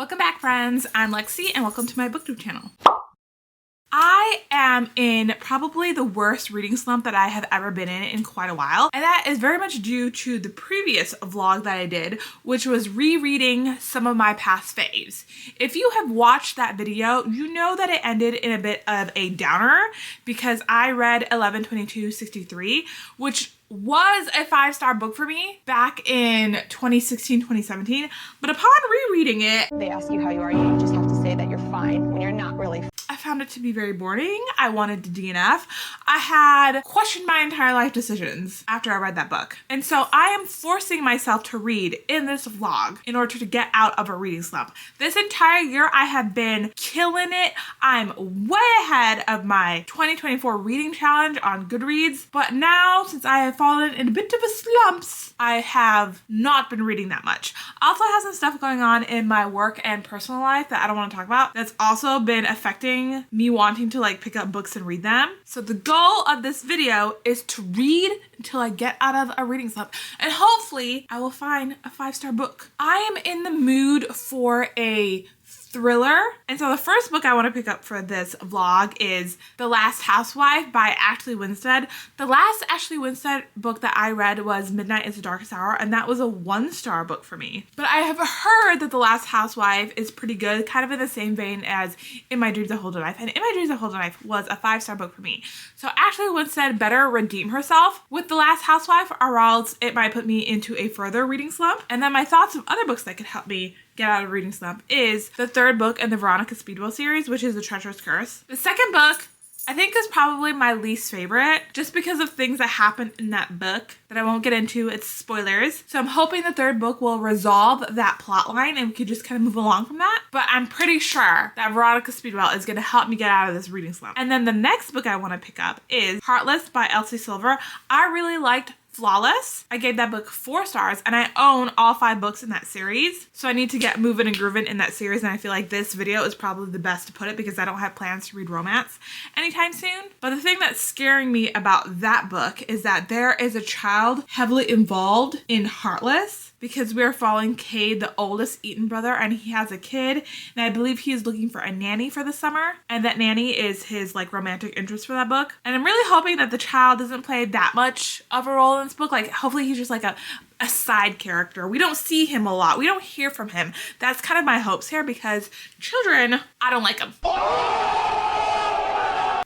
Welcome back, friends. I'm Lexi and welcome to my booktube channel. I am in probably the worst reading slump that I have ever been in quite a while. And that is very much due to the previous vlog that I did, which was rereading some of my past faves. If you have watched that video, you know that it ended in a bit of a downer because I read 11/22/63, which was a 5-star book for me back in 2016, 2017. But upon rereading it, they ask you how you are, you just have to say that you're fine when you're not really. I found it to be very boring. I wanted to DNF. I had questioned my entire life decisions after I read that book. And so I am forcing myself to read in this vlog in order to get out of a reading slump. This entire year I have been killing it. I'm way ahead of my 2024 reading challenge on Goodreads. But now, since I have fallen in a bit of a slumps, I have not been reading that much. I also have some stuff going on in my work and personal life that I don't want to talk about that's also been affecting me wanting to pick up books and read them. So the goal of this video is to read until I get out of a reading slump, and hopefully I will find a 5-star book. I am in the mood for a thriller, and so the first book I want to pick up for this vlog is The Last Housewife by Ashley Winstead. The last Ashley Winstead book that I read was Midnight is the Darkest Hour, and that was a 1-star book for me. But I have heard that The Last Housewife is pretty good, kind of in the same vein as In My Dreams I Hold a Knife, and In My Dreams I Hold a Knife was a 5-star book for me. So Ashley Winstead better redeem herself with The Last Housewife, or else it might put me into a further reading slump. And then my thoughts of other books that could help me get out of reading slump is the third book in the Veronica Speedwell series, which is The Treacherous Curse. The second book I think is probably my least favorite, just because of things that happen in that book that I won't get into. It's spoilers. So I'm hoping the third book will resolve that plot line and we could just kind of move along from that. But I'm pretty sure that Veronica Speedwell is going to help me get out of this reading slump. And then the next book I want to pick up is Heartless by Elsie Silver. I really liked Flawless. I gave that book 4 stars, and I own all 5 books in that series. So I need to get moving and grooving in that series, and I feel like this video is probably the best to put it because I don't have plans to read romance anytime soon. But the thing that's scaring me about that book is that there is a child heavily involved in Heartless, because we're following Cade, the oldest Eaton brother, and he has a kid, and I believe he is looking for a nanny for the summer, and that nanny is his romantic interest for that book. And I'm really hoping that the child doesn't play that much of a role in this book. Hopefully he's just a side character. We don't see him a lot. We don't hear from him. That's kind of my hopes here, because children, I don't like them.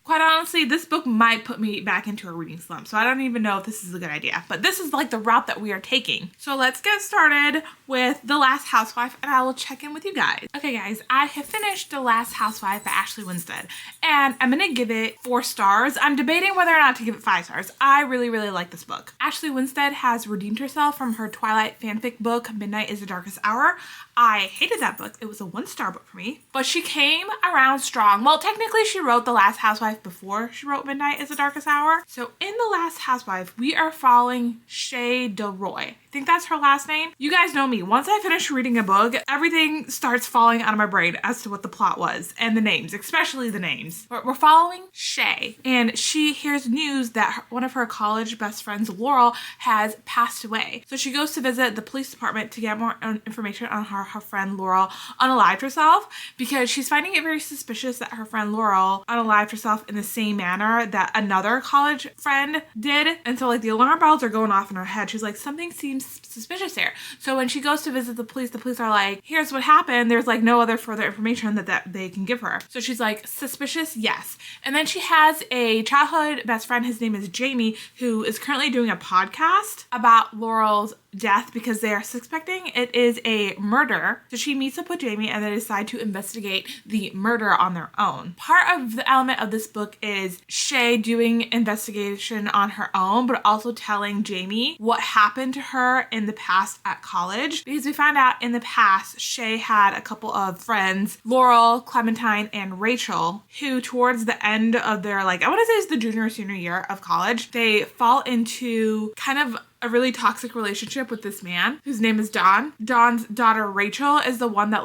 Quite honestly, this book might put me back into a reading slump, so I don't even know if this is a good idea. But this is the route that we are taking. So let's get started with The Last Housewife, and I will check in with you guys. Okay guys, I have finished The Last Housewife by Ashley Winstead, and I'm gonna give it 4 stars. I'm debating whether or not to give it 5 stars. I really, really like this book. Ashley Winstead has redeemed herself from her Twilight fanfic book, Midnight is the Darkest Hour. I hated that book. It was a 1-star book for me, but she came around strong. Well, technically she wrote The Last Housewife before she wrote Midnight is the Darkest Hour. So in The Last Housewife, we are following Shay Delroy. I think that's her last name. You guys know me. Once I finish reading a book, everything starts falling out of my brain as to what the plot was, and the names, especially the names. But we're following Shay, and she hears news that one of her college best friends, Laurel, has passed away. So she goes to visit the police department to get more information on her friend Laurel unalived herself, because she's finding it very suspicious that her friend Laurel unalived herself in the same manner that another college friend did. And so the alarm bells are going off in her head. She's like, something seems suspicious here. So when she goes to visit the police are like, here's what happened. There's no other further information that they can give her. So she's like, suspicious? Yes. And then she has a childhood best friend. His name is Jamie, who is currently doing a podcast about Laurel's death because they are suspecting it is a murder. So she meets up with Jamie and they decide to investigate the murder on their own. Part of the element of this book is Shay doing investigation on her own, but also telling Jamie what happened to her in the past at college, because we found out in the past Shay had a couple of friends, Laurel, Clementine, and Rachel, who towards the end of their I want to say it's the junior or senior year of college, they fall into kind of a really toxic relationship with this man whose name is Don. Don's daughter Rachel is the one that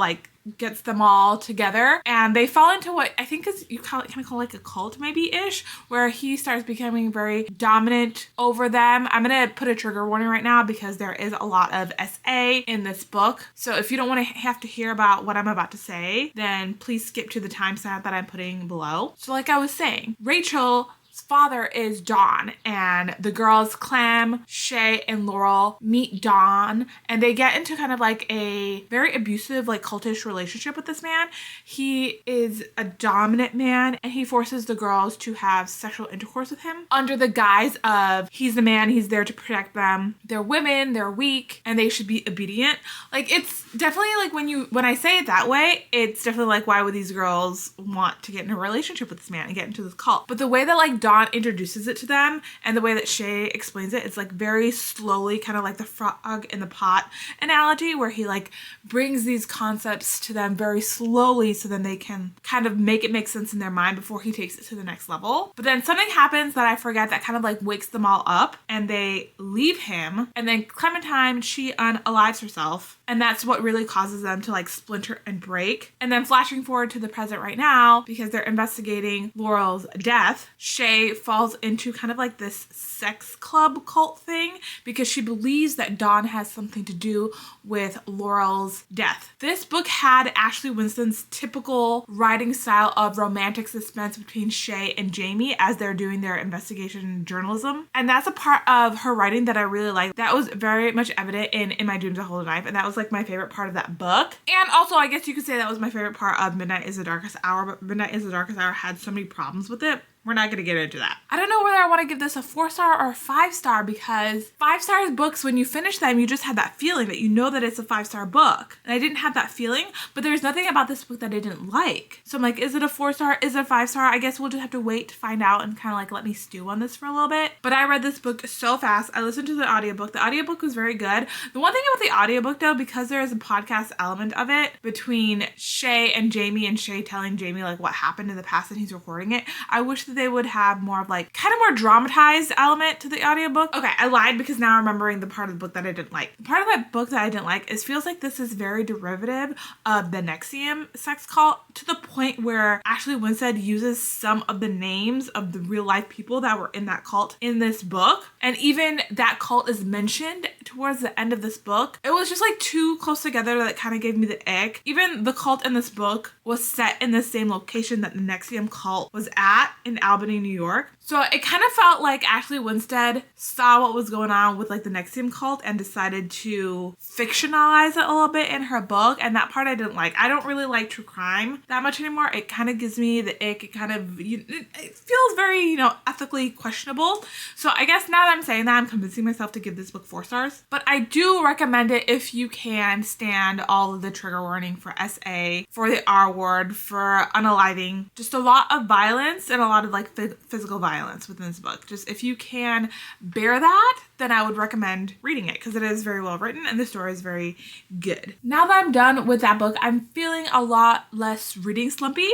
gets them all together, and they fall into what I think is, you kind of call like a cult maybe-ish, where he starts becoming very dominant over them. I'm gonna put a trigger warning right now because there is a lot of SA in this book. So if you don't want to have to hear about what I'm about to say, then please skip to the timestamp that I'm putting below. So like I was saying, Rachel's father is Dawn, and the girls Clem, Shay, and Laurel meet Dawn, and they get into kind of like a very abusive, like cultish relationship with this man. He is a dominant man, and he forces the girls to have sexual intercourse with him under the guise of he's the man, he's there to protect them. They're women, they're weak, and they should be obedient. Like, it's definitely like when I say it that way, it's definitely like, why would these girls want to get in a relationship with this man and get into this cult? But the way that like Dawn introduces it to them and the way that Shay explains it's like very slowly, kind of like the frog in the pot analogy, where he like brings these concepts to them very slowly so then they can kind of make it make sense in their mind before he takes it to the next level. But then something happens that I forget that kind of like wakes them all up, and they leave him, and then Clementine, she unalives herself, and that's what really causes them to like splinter and break. And then flashing forward to the present right now, because they're investigating Laurel's death, Shay falls into kind of like this sex club cult thing because she believes that Dawn has something to do with Laurel's death. This book had Ashley Winston's typical writing style of romantic suspense between Shay and Jamie as they're doing their investigation journalism. And that's a part of her writing that I really like. That was very much evident in My Dreams of Hold a Knife, and that was like my favorite part of that book. And also, I guess you could say that was my favorite part of Midnight is the Darkest Hour, but Midnight is the Darkest Hour had so many problems with it. We're not going to get into that. I don't know whether I want to give this a 4-star or a 5-star, because 5-star books, when you finish them, you just have that feeling that you know that it's a 5-star book. And I didn't have that feeling, but there's nothing about this book that I didn't like. So I'm like, is it a 4-star? Is it a 5-star? I guess we'll just have to wait to find out and kind of like let me stew on this for a little bit. But I read this book so fast. I listened to the audiobook. The audiobook was very good. The one thing about the audiobook though, because there is a podcast element of it between Shay and Jamie, and Shay telling Jamie like what happened in the past and he's recording it, I wish that they would have more of like kind of more dramatized element to the audiobook. Okay, I lied because now I'm remembering the part of the book that I didn't like. The part of that book that I didn't like is feels like this is very derivative of the NXIVM sex cult, to the point where Ashley Winstead uses some of the names of the real life people that were in that cult in this book. And even that cult is mentioned towards the end of this book. It was just like too close together that kind of gave me the ick. Even the cult in this book was set in the same location that the NXIVM cult was at in Albany, New York. So it kind of felt like Ashley Winstead saw what was going on with like the NXIVM cult and decided to fictionalize it a little bit in her book. And that part I didn't like. I don't really like true crime that much anymore. It kind of gives me the ick. It kind of, it feels very, ethically questionable. So I guess now that I'm saying that, I'm convincing myself to give this book 4 stars. But I do recommend it if you can stand all of the trigger warning for SA, for the R word, for unaliving, just a lot of violence and a lot of like physical violence within this book. Just if you can bear that, then I would recommend reading it because it is very well written and the story is very good. Now that I'm done with that book, I'm feeling a lot less reading slumpy,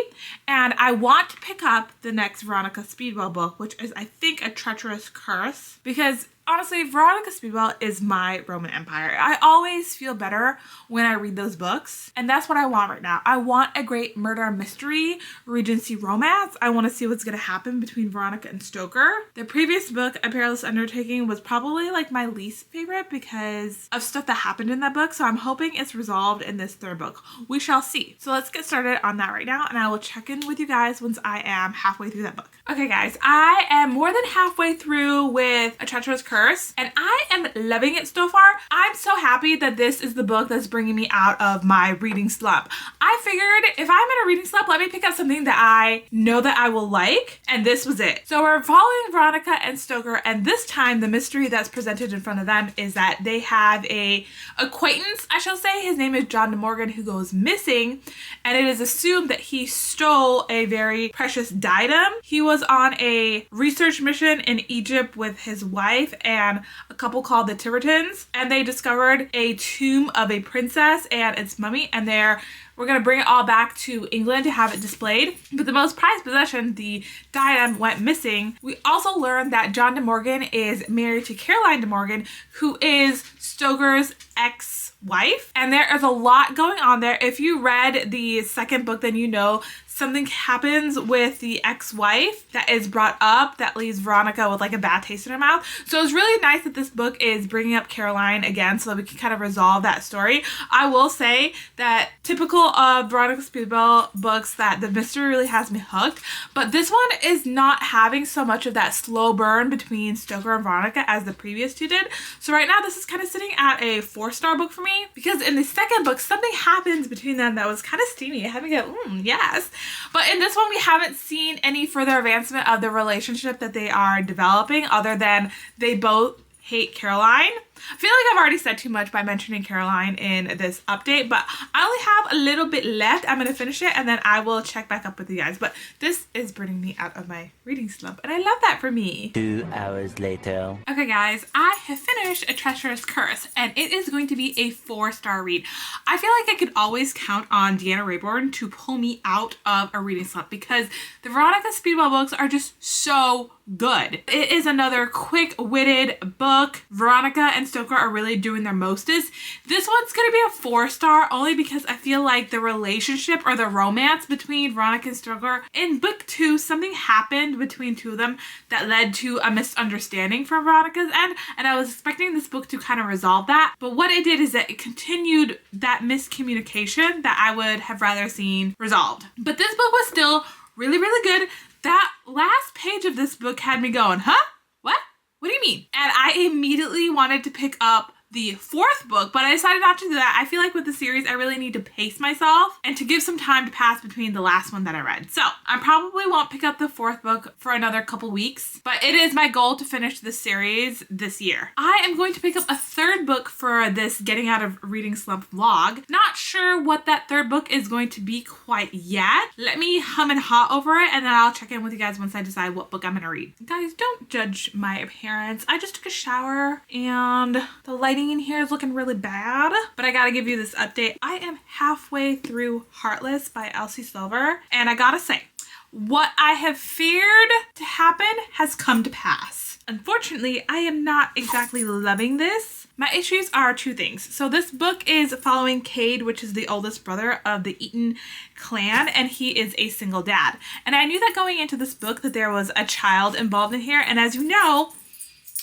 and I want to pick up the next Veronica Speedwell book, which is I think A Treacherous Curse, because honestly, Veronica Speedwell is my Roman Empire. I always feel better when I read those books, and that's what I want right now. I want a great murder mystery, Regency romance. I want to see what's going to happen between Veronica and Stoker. The previous book, A Perilous Undertaking, was probably like my least favorite because of stuff that happened in that book, so I'm hoping it's resolved in this 3rd book. We shall see. So let's get started on that right now, and I will check in with you guys once I am halfway through that book. Okay guys, I am more than halfway through with A Treacherous Curse, and I am loving it so far. I'm so happy that this is the book that's bringing me out of my reading slump. I figured if I'm in a reading slump, let me pick up something that I know that I will like, and this was it. So we're following Veronica and Stoker, and this time the mystery that's presented in front of them is that they have a acquaintance, I shall say. His name is John De Morgan, who goes missing, and it is assumed that he stole a very precious diadem. He was on a research mission in Egypt with his wife and a couple called the Tivertons, and they discovered a tomb of a princess and its mummy, and we're going to bring it all back to England to have it displayed. But the most prized possession, the diadem, went missing. We also learned that John De Morgan is married to Caroline De Morgan, who is Stoker's ex-wife. And there is a lot going on there. If you read the second book, then you know something happens with the ex-wife that is brought up that leaves Veronica with like a bad taste in her mouth. So it's really nice that this book is bringing up Caroline again so that we can kind of resolve that story. I will say that typical of Veronica Speedball books that the mystery really has me hooked, but this one is not having so much of that slow burn between Stoker and Veronica as the previous two did. So right now this is kind of sitting at a 4-star book for me because in the second book something happens between them that was kind of steamy. I had to go, yes. But in this one, we haven't seen any further advancement of the relationship that they are developing other than they both hate Caroline. I feel like I've already said too much by mentioning Caroline in this update, but I only have a little bit left. I'm going to finish it and then I will check back up with you guys. But this is bringing me out of my reading slump and I love that for me. 2 hours later. Okay guys, I have finished A Treacherous Curse and it is going to be a 4-star read. I feel like I could always count on Deanna Raybourn to pull me out of a reading slump because the Veronica Speedball books are just so good. It is another quick-witted book. Veronica and Stoker are really doing their mostest. This one's gonna be a 4-star only because I feel like the relationship or the romance between Veronica and Stoker in book 2, something happened between two of them that led to a misunderstanding from Veronica's end, and I was expecting this book to kind of resolve that, but what it did is that it continued that miscommunication that I would have rather seen resolved. But this book was still really, really good. That last page of this book had me going, huh? What? What do you mean? And I immediately wanted to pick up the 4th book, but I decided not to do that. I feel like with the series, I really need to pace myself and to give some time to pass between the last one that I read. So I probably won't pick up the 4th book for another couple weeks, but it is my goal to finish this series this year. I am going to pick up a 3rd book for this Getting Out of Reading Slump vlog. Not sure what that 3rd book is going to be quite yet. Let me hum and haw over it and then I'll check in with you guys once I decide what book I'm gonna read. Guys, don't judge my appearance. I just took a shower and the lighting in here is looking really bad, but I gotta give you this update. I am halfway through Heartless by Elsie Silver, and I gotta say, what I have feared to happen has come to pass. Unfortunately, I am not exactly loving this. My issues are 2 things. So this book is following Cade, which is the oldest brother of the Eaton clan, and he is a single dad. And I knew that going into this book that there was a child involved in here, and as you know,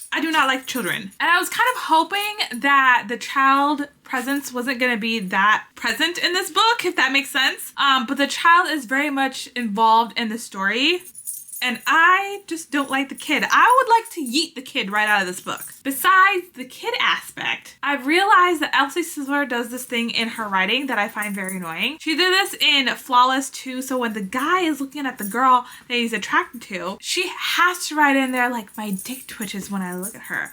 I do not like children. And I was kind of hoping that the child presence wasn't going to be that present in this book, if that makes sense. But the child is very much involved in the story. And I just don't like the kid. I would like to yeet the kid right out of this book. Besides the kid aspect, I've realized that Elsie Silver does this thing in her writing that I find very annoying. She did this in Flawless too, so when the guy is looking at the girl that he's attracted to, she has to write in there like, my dick twitches when I look at her.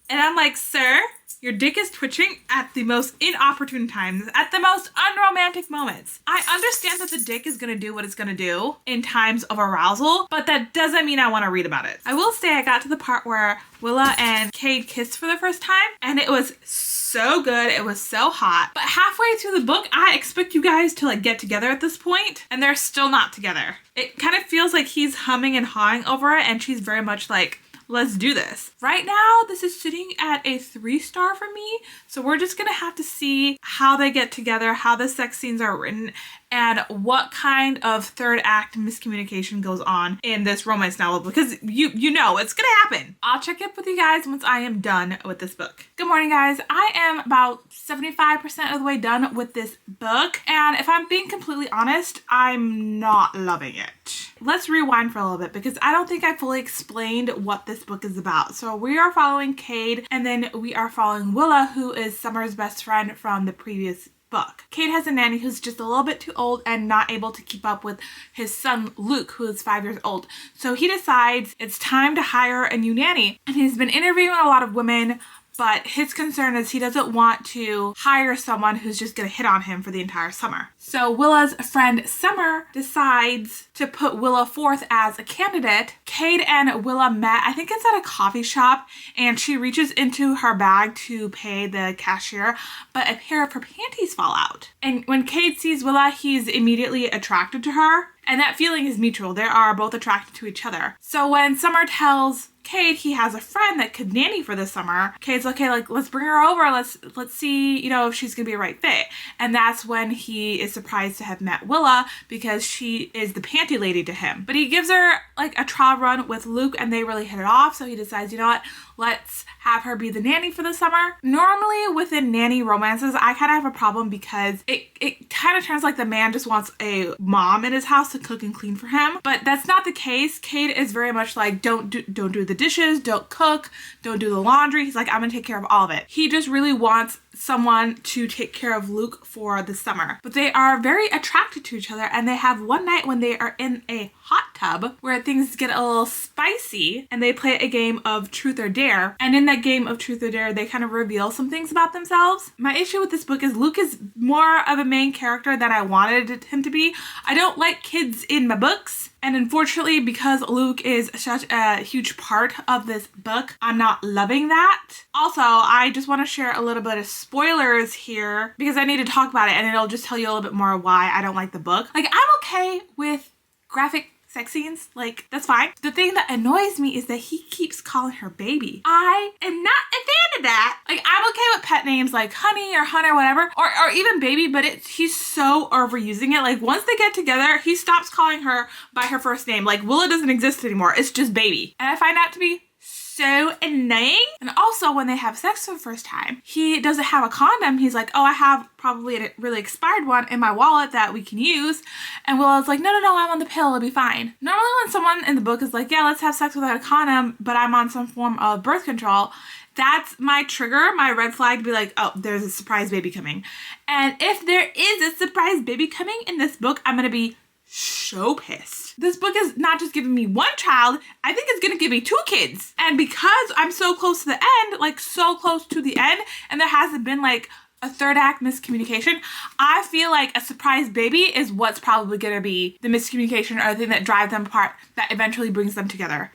And I'm like, sir, your dick is twitching at the most inopportune times, at the most unromantic moments. I understand that the dick is gonna do what it's gonna do in times of arousal, but that doesn't mean I wanna read about it. I will say I got to the part where Willa and Cade kissed for the first time, and it was so good. It was so hot. But halfway through the book, I expect you guys to like get together at this point, and they're still not together. It kind of feels like he's humming and hawing over it, and she's very much like, let's do this. Right now, this is sitting at a 3-star for me. So we're just gonna have to see how they get together, how the sex scenes are written, and what kind of 3rd act miscommunication goes on in this romance novel, because you know it's gonna happen. I'll check up with you guys once I am done with this book. Good morning, guys. I am about 75% of the way done with this book, and if I'm being completely honest, I'm not loving it. Let's rewind for a little bit because I don't think I fully explained what this book is about. So we are following Cade, and then we are following Willa, who is Summer's best friend from the previous book. Cade has a nanny who's just a little bit too old and not able to keep up with his son Luke, who is 5 years old. So he decides it's time to hire a new nanny, and he's been interviewing a lot of women, but his concern is he doesn't want to hire someone who's just gonna hit on him for the entire summer. So Willa's friend Summer decides to put Willa forth as a candidate. Cade and Willa met, I think it's at a coffee shop, and she reaches into her bag to pay the cashier, but a pair of her panties fall out. And when Cade sees Willa, he's immediately attracted to her. And that feeling is mutual. They are both attracted to each other. So when Summer tells Cade he has a friend that could nanny for this summer, Cade's okay, like, let's bring her over. Let's see, you know, if she's gonna be a right fit. And that's when he is surprised to have met Willa, because she is the panty lady to him. But he gives her like a trial run with Luke and they really hit it off. So he decides, you know what, let's have her be the nanny for the summer. Normally within nanny romances, I kind of have a problem because it kind of turns like the man just wants a mom in his house to cook and clean for him. But that's not the case. Cade is very much like, don't do the dishes, don't cook, don't do the laundry. He's like, I'm gonna take care of all of it. He just really wants someone to take care of Luke for the summer. But they are very attracted to each other, and they have one night when they are in a hot tub where things get a little spicy and they play a game of truth or dare. And in that game of truth or dare, they kind of reveal some things about themselves. My issue with this book is Luke is more of a main character than I wanted him to be. I don't like kids in my books. And unfortunately, because Luke is such a huge part of this book, I'm not loving that. Also, I just want to share a little bit of spoilers here because I need to talk about it, and it'll just tell you a little bit more why I don't like the book. Like, I'm okay with graphic sex scenes, like, that's fine. The thing that annoys me is that he keeps calling her baby. I am not a fan of that. Like, I'm okay with pet names like Honey or Hunter, whatever, or even baby, but he's so overusing it. Like, once they get together, he stops calling her by her first name. Like, Willa doesn't exist anymore. It's just baby. And I find that to be so annoying. And also when they have sex for the first time, he doesn't have a condom. He's like, oh, I have probably a really expired one in my wallet that we can use. And Willa's like, no, I'm on the pill, it'll be fine. Normally when someone in the book is like, yeah, let's have sex without a condom, but I'm on some form of birth control, that's my trigger, my red flag to be like, oh, there's a surprise baby coming. And if there is a surprise baby coming in this book, I'm gonna be so pissed. This book is not just giving me one child, I think it's gonna give me 2 kids. And because I'm so close to the end, like so close to the end, and there hasn't been like a third act miscommunication, I feel like a surprise baby is what's probably gonna be the miscommunication or the thing that drives them apart, that eventually brings them together.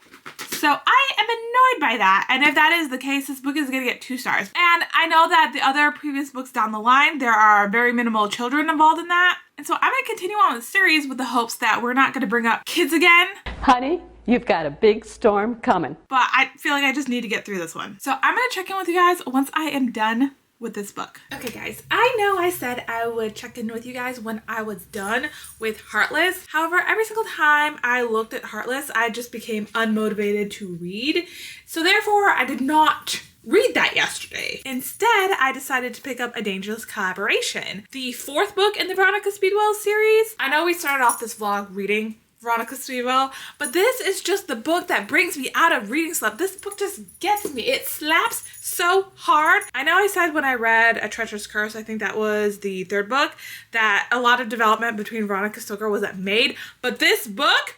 So I am annoyed by that. And if that is the case, this book is going to get 2 stars. And I know that the other previous books down the line, there are very minimal children involved in that. And so I'm going to continue on with the series with the hopes that we're not going to bring up kids again. Honey, you've got a big storm coming. But I feel like I just need to get through this one. So I'm going to check in with you guys once I am done with this book. Okay guys, I know I said I would check in with you guys when I was done with Heartless. However, every single time I looked at Heartless, I just became unmotivated to read. So therefore, I did not read that yesterday. Instead, I decided to pick up A Dangerous Collaboration, the 4th book in the Veronica Speedwell series. I know we started off this vlog reading Veronica Speedwell, but this is just the book that brings me out of reading slump. This book just gets me. It slaps so hard. I know I said when I read A Treacherous Curse, I think that was the 3rd book, that a lot of development between Veronica Stoker wasn't made, but this book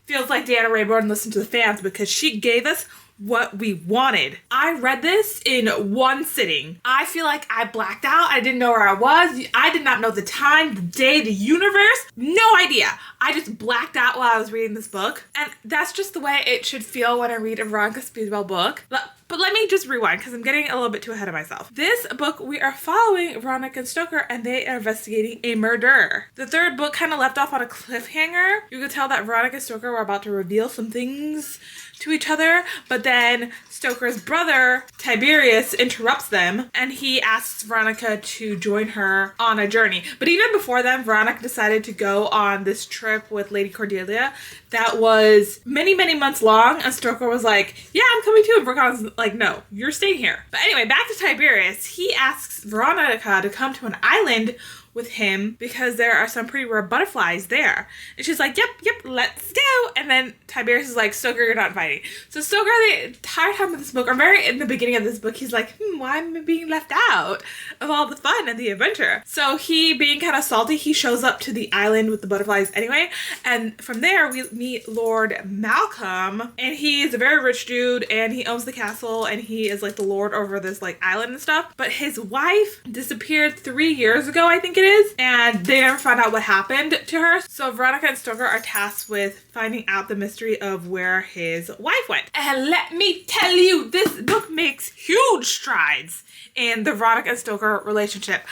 feels like Deanna Raybourn listened to the fans because she gave us what we wanted. I read this in one sitting. I feel like I blacked out. I didn't know where I was. I did not know the time, the day, the universe. No idea. I just blacked out while I was reading this book. And that's just the way it should feel when I read a Veronica Speedwell book. But let me just rewind because I'm getting a little bit too ahead of myself. This book, we are following Veronica and Stoker and they are investigating a murder. The 3rd book kind of left off on a cliffhanger. You could tell that Veronica and Stoker were about to reveal some things to each other, but then Stoker's brother, Tiberius, interrupts them and he asks Veronica to join her on a journey. But even before then, Veronica decided to go on this trip with Lady Cordelia that was many, many months long, and Stoker was like, yeah, I'm coming too, and Veronica's like, no, you're staying here. But anyway, back to Tiberius. He asks Veronica to come to an island with him because there are some pretty rare butterflies there. And she's like, yep, let's go. And then Tiberius is like, Stoker, you're not inviting. So Stoker, the entire time of this book, or very in the beginning of this book, he's like, why am I being left out of all the fun and the adventure? So he, being kind of salty, he shows up to the island with the butterflies anyway. And from there, we meet Lord Malcolm, and he's a very rich dude, and he owns the castle, and he is like the lord over this like island and stuff. But his wife disappeared 3 years ago, I think it it is, and they never found out what happened to her. So Veronica and Stoker are tasked with finding out the mystery of where his wife went. And let me tell you, this book makes huge strides in the Veronica and Stoker relationship.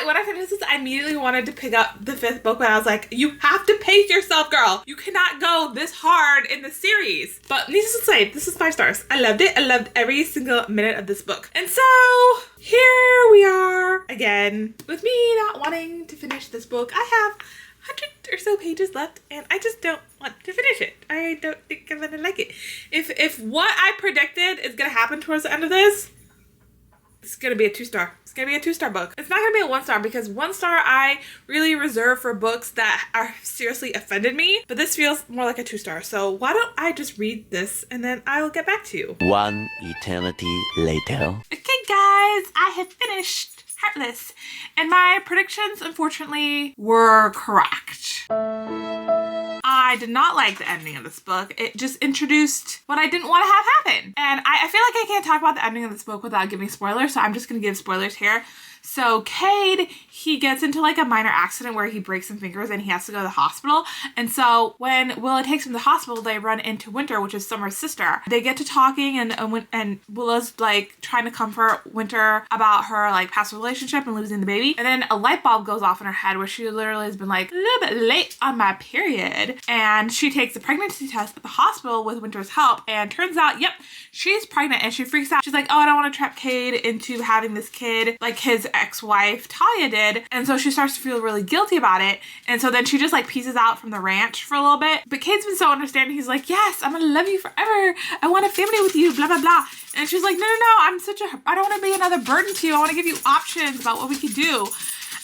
When I finished this, I immediately wanted to pick up the 5th book, but I was like, you have to pace yourself, girl. You cannot go this hard in the series. But needless to say, this is 5 stars. I loved it. I loved every single minute of this book. And so here we are again with me not wanting to finish this book. I have 100 or so pages left and I just don't want to finish it. I don't think I'm gonna like it. If what I predicted is gonna happen towards the end of this, it's gonna be a 2-star. It's gonna be a 2-star book. It's not gonna be a 1-star because 1-star I really reserve for books that are seriously offended me, but this feels more like a 2-star. So why don't I just read this and then I'll get back to you. One eternity later. Okay guys, I have finished Heartless and my predictions unfortunately were correct. I did not like the ending of this book. It just introduced what I didn't want to have happen. And I feel like I can't talk about the ending of this book without giving spoilers, so I'm just going to give spoilers here. So Cade, he gets into like a minor accident where he breaks some fingers and he has to go to the hospital. And so when Willa takes him to the hospital, they run into Winter, which is Summer's sister. They get to talking and Willa's like trying to comfort Winter about her like past relationship and losing the baby. And then a light bulb goes off in her head where she literally has been like a little bit late on my period. And she takes a pregnancy test at the hospital with Winter's help. And turns out, yep, she's pregnant and she freaks out. She's like, oh, I don't want to trap Cade into having this kid like his ex-wife Talia did, and so she starts to feel really guilty about it, and so then she just like pieces out from the ranch for a little bit. But Cade's been so understanding. He's like, yes, I'm gonna love you forever, I want a family with you, blah blah blah. And she's like, no, I don't want to be another burden to you, I want to give you options about what we could do.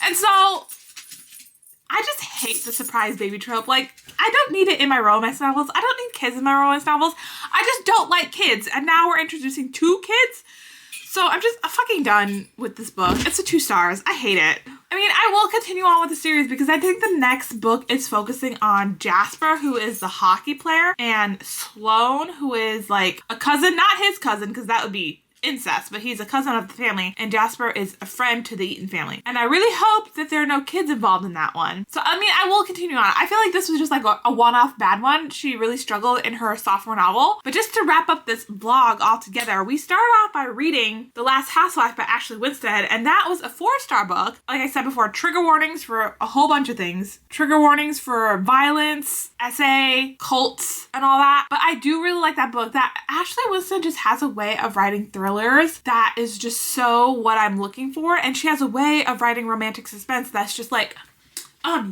And so I just hate the surprise baby trope. Like, I don't need it in my romance novels. I don't need kids in my romance novels. I just don't like kids, and now we're introducing 2 kids. So I'm fucking done with this book. It's a 2 stars. I hate it. I mean, I will continue on with the series because I think the next book is focusing on Jasper, who is the hockey player, and Sloane, who is like a cousin, not his cousin, because that would be incest, but he's a cousin of the family, and Jasper is a friend to the Eaton family. And I really hope that there are no kids involved in that one. So, I mean, I will continue on. I feel like this was just like a one-off bad one. She really struggled in her sophomore novel. But just to wrap up this vlog all together, we started off by reading The Last Housewife by Ashley Winstead, and that was a 4-star book. Like I said before, trigger warnings for a whole bunch of things. Trigger warnings for violence, SA, cults, and all that. But I do really like that book. That Ashley Winstead just has a way of writing thrillers that is just so what I'm looking for, and she has a way of writing romantic suspense that's just like,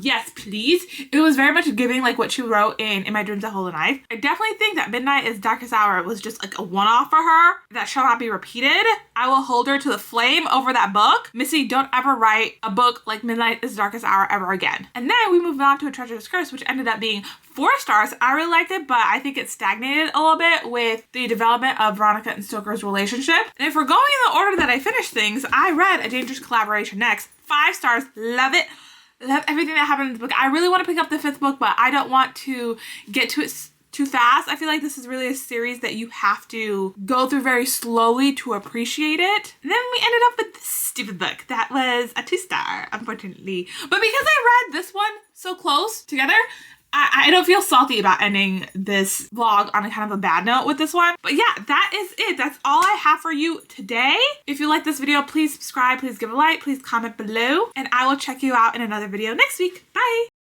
yes, please. It was very much giving like what she wrote in My Dreams That Hold a Knife. I definitely think that Midnight is Darkest Hour was just like a one-off for her that shall not be repeated. I will hold her to the flame over that book. Missy, don't ever write a book like Midnight is Darkest Hour ever again. And then we moved on to A Treacherous Curse, which ended up being 4 stars. I really liked it, but I think it stagnated a little bit with the development of Veronica and Stoker's relationship. And if we're going in the order that I finished things, I read A Dangerous Collaboration next. 5 stars. Love it. Love everything that happened in this book. I really want to pick up the 5th book, but I don't want to get to it too fast. I feel like this is really a series that you have to go through very slowly to appreciate it. And then we ended up with this stupid book that was a 2-star, unfortunately. But because I read this one so close together, I don't feel salty about ending this vlog on a kind of a bad note with this one. But yeah, that is it. That's all I have for you today. If you like this video, please subscribe, please give a like, please comment below, and I will check you out in another video next week. Bye!